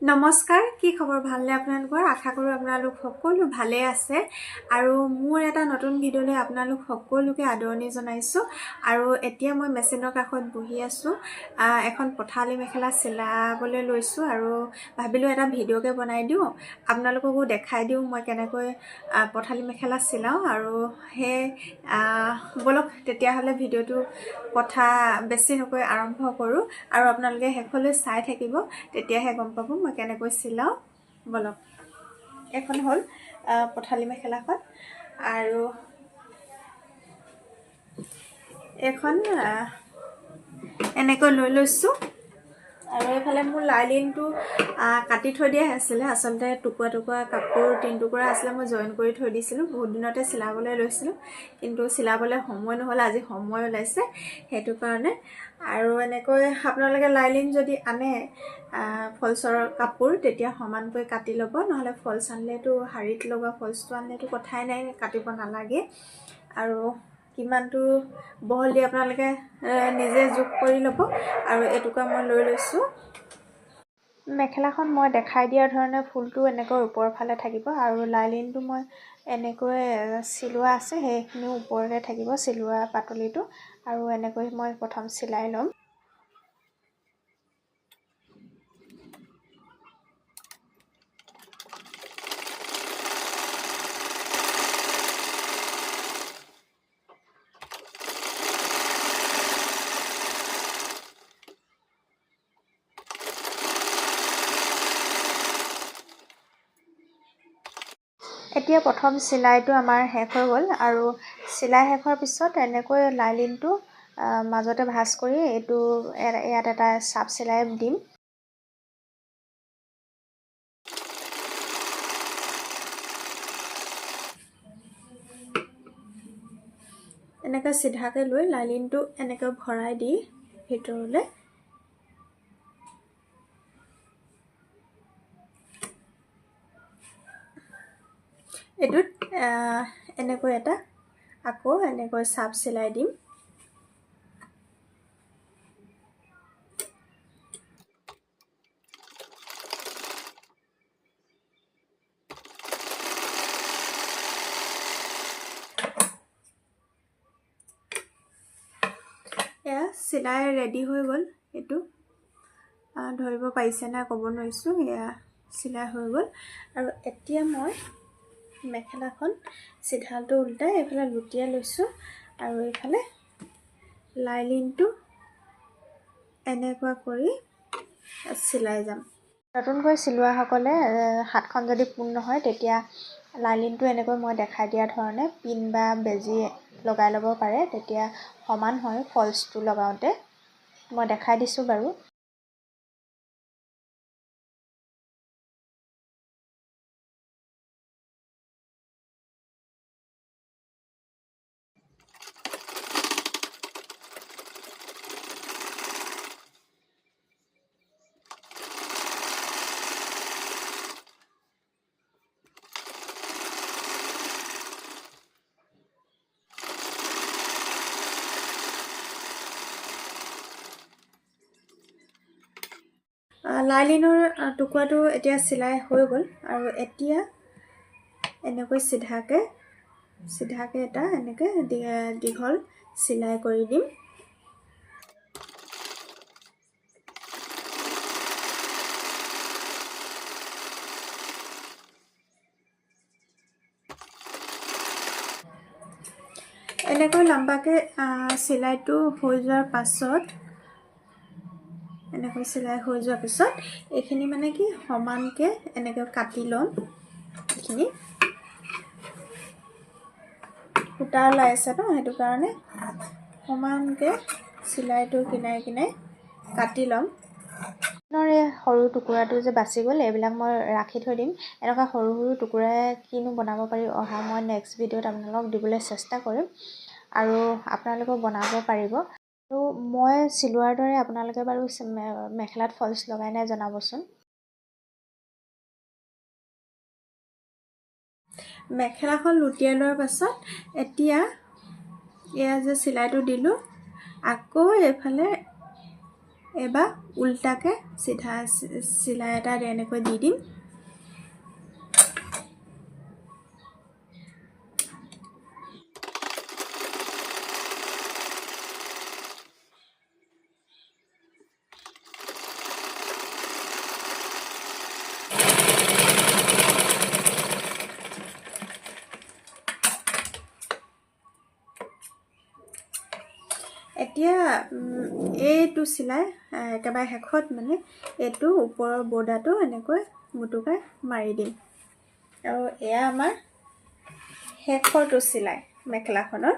নমস্কাৰ, কি খবৰ? ভালনে আপোনালোকৰ? আশা কৰোঁ আপোনালোক সকলো ভালে আছে আৰু মোৰ এটা নতুন ভিডিঅ'লৈ আপোনালোক সকলোকে আদৰণি জনাইছোঁ। আৰু এতিয়া মই মেচিনৰ কাষত বহি আছোঁ, এখন পঠালি মেখেলা চিলাবলৈ লৈছোঁ আৰু ভাবিলোঁ এটা ভিডিঅ'কে বনাই দিওঁ, আপোনালোককো দেখাই দিওঁ মই কেনেকৈ পঠালি মেখেলা চিলাওঁ। আৰু সেই বলক তেতিয়াহ'লে ভিডিঅ'টো কথা বেছি নকৈ আৰম্ভ কৰোঁ আৰু আপোনালোকে শেষলৈ চাই থাকিব, তেতিয়াহে গম পাব মই কেনেকৈ চিলাওঁ। বলক, এখন হ'ল পঠালি মেখেলাখন আৰু এখন এনেকৈ লৈ লৈছোঁ। আৰু এইফালে মোৰ লাইলিনটো কাটি থৈ দিয়া আছিলে, আচলতে টুকুৰা টুকুৰা কাপোৰ 3 টুকুৰা আছিলে, মই জইন কৰি থৈ দিছিলোঁ। বহুত দিনতে চিলাবলৈ লৈছিলোঁ, কিন্তু চিলাবলৈ সময় নহ'ল, আজি সময় ওলাইছে সেইটো কাৰণে। আৰু এনেকৈ আপোনালোকে লাইলিন যদি আনে ফলচৰ কাপোৰ, তেতিয়া সমানকৈ কাটি ল'ব, নহ'লে ফলচ আনিলেতো শাৰীত লগা ফলচটো আনিলেতো কথাই নাই, কাটিব নালাগে। আৰু কিমানটো বহল দি আপোনালোকে নিজে জোখ কৰি ল'ব। আৰু এটুকুৰা মই লৈ লৈছোঁ। মেখেলাখন মই দেখাই দিয়া ধৰণে ফুলটো এনেকৈ ওপৰৰ ফালে থাকিব আৰু লাইলিনটো মই এনেকৈ চিলোৱা আছে, সেইখিনিও ওপৰতে থাকিব, চিলোৱা পাতলিটো। আৰু এনেকৈ মই প্ৰথম চিলাই ল'ম। এতিয়া প্ৰথম চিলাইটো আমাৰ শেষ হৈ গ'ল আৰু চিলাই শেষ হোৱাৰ পিছত এনেকৈ লাইলিনটো মাজতে ভাঁজ কৰি এইটো ইয়াত এটা চাপ চিলাই দিম। এনেকৈ চিধাকৈ লৈ লাইলিনটো এনেকৈ ভৰাই দি ভিতৰলৈ এইটোত এনেকৈ এটা আকৌ এনেকৈ চাপ চিলাই দিম। এয়া চিলাই ৰেডি হৈ গ'ল। এইটো ধৰিব পাৰিছে নাই ক'ব নোৱাৰিছোঁ, এয়া চিলাই হৈ গ'ল। আৰু এতিয়া মই মেখেলাখন চিধালটো উল্টাই এইফালে লুটিয়াই লৈছোঁ আৰু এইফালে লাইলিনটো এনেকুৱা কৰি চিলাই যাম। নতুনকৈ চিলোৱাসকলে হাতখন যদি পোন নহয়, তেতিয়া লাইলিনটো এনেকৈ মই দেখাই দিয়া ধৰণে পিন বা বেজি লগাই ল'ব পাৰে, তেতিয়া সমান হয় ফলচটো লগাওঁতে। মই দেখাই দিছোঁ বাৰু। লাইলিনৰ টুকুৰাটো এতিয়া চিলাই হৈ গ'ল আৰু এতিয়া এনেকৈ চিধাকৈ এটা এনেকৈ দীঘল চিলাই কৰি দিম। এনেকৈ লম্বাকৈ চিলাইটো হৈ যোৱাৰ পাছত এইখিনি মানে কি সমানকৈ এনেকৈ কাটি ল'ম। এইখিনি সূতা ওলাই আছে ন, সেইটো কাৰণে সমানকৈ চিলাইটো কিনাৰে কিনাৰে কাটি ল'ম। এই সৰু টুকুৰাটো যে বাচি গ'ল, এইবিলাক মই ৰাখি থৈ দিম। এনেকুৱা সৰু সৰু টুকুৰাই কিনো বনাব পাৰি, মই নেক্সট ভিডিঅ'ত আপোনালোকক দিবলৈ চেষ্টা কৰিম আৰু আপোনালোকেও বনাব পাৰিব। আৰু মই চিলোৱাৰ দৰে আপোনালোকে বাৰু মেখেলাত ফলচ লগাই নাই জনাবচোন। মেখেলাখন লুটিয়াই লোৱাৰ পাছত এতিয়া এয়া যে চিলাইটো দিলোঁ, আকৌ এইফালে এবাৰ উল্টাকৈ চিধা চিলাই এটা এনেকৈ দি দিম। এতিয়া এইটো চিলাই একেবাৰে শেষত মানে এইটো ওপৰৰ বৰ্ডাৰটো এনেকৈ মুটুকাই মাৰি দিম। আৰু এয়া আমাৰ শেষৰটো চিলাই মেখেলাখনৰ।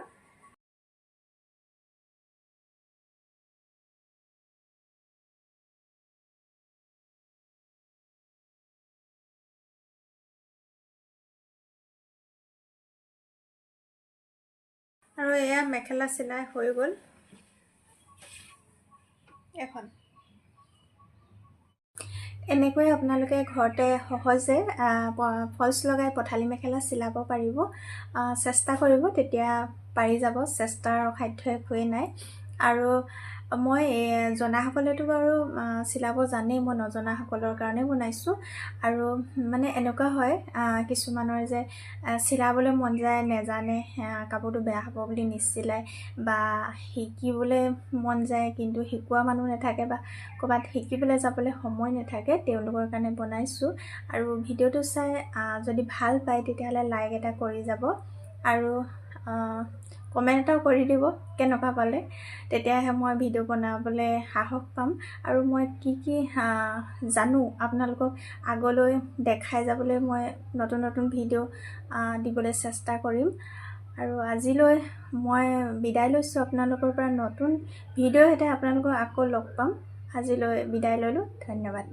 আৰু এয়া মেখেলা চিলাই হৈ গ'ল এখন। এনেকৈ আপোনালোকে ঘৰতে সহজে ফলচ লগাই পঠালি মেখেলা চিলাব পাৰিব। চেষ্টা কৰিব, তেতিয়া পাৰি যাব। চেষ্টাৰ অসাধ্য একোৱেই নাই। আৰু মই জনাসকলেতো বাৰু চিলাব জানেই, মই নজনাসকলৰ কাৰণে বনাইছোঁ। আৰু মানে এনেকুৱা হয় কিছুমানৰ যে চিলাবলৈ মন যায়, নেজানে, কাপোৰটো বেয়া হ'ব বুলি নিচিলায়, বা শিকিবলৈ মন যায় কিন্তু শিকোৱা মানুহ নাথাকে, বা ক'ৰবাত শিকিবলৈ যাবলৈ সময় নাথাকে, তেওঁলোকৰ কাৰণে বনাইছোঁ। আৰু ভিডিঅ'টো চাই যদি ভাল পায় তেতিয়াহ'লে লাইক এটা কৰি যাব, আৰু কমেণ্ট এটাও কৰি দিব কেনেকুৱা পালে। তেতিয়াহে মই ভিডিঅ' বনাবলৈ সাহস পাম, আৰু মই কি কি জানো আপোনালোকক আগলৈ দেখাই যাবলৈ মই নতুন নতুন ভিডিঅ' দিবলৈ চেষ্টা কৰিম। আৰু আজিলৈ মই বিদায় লৈছোঁ আপোনালোকৰ পৰা। নতুন ভিডিঅ' এটা আপোনালোকক আকৌ লগ পাম। আজিলৈ বিদায় ল'লোঁ, ধন্যবাদ।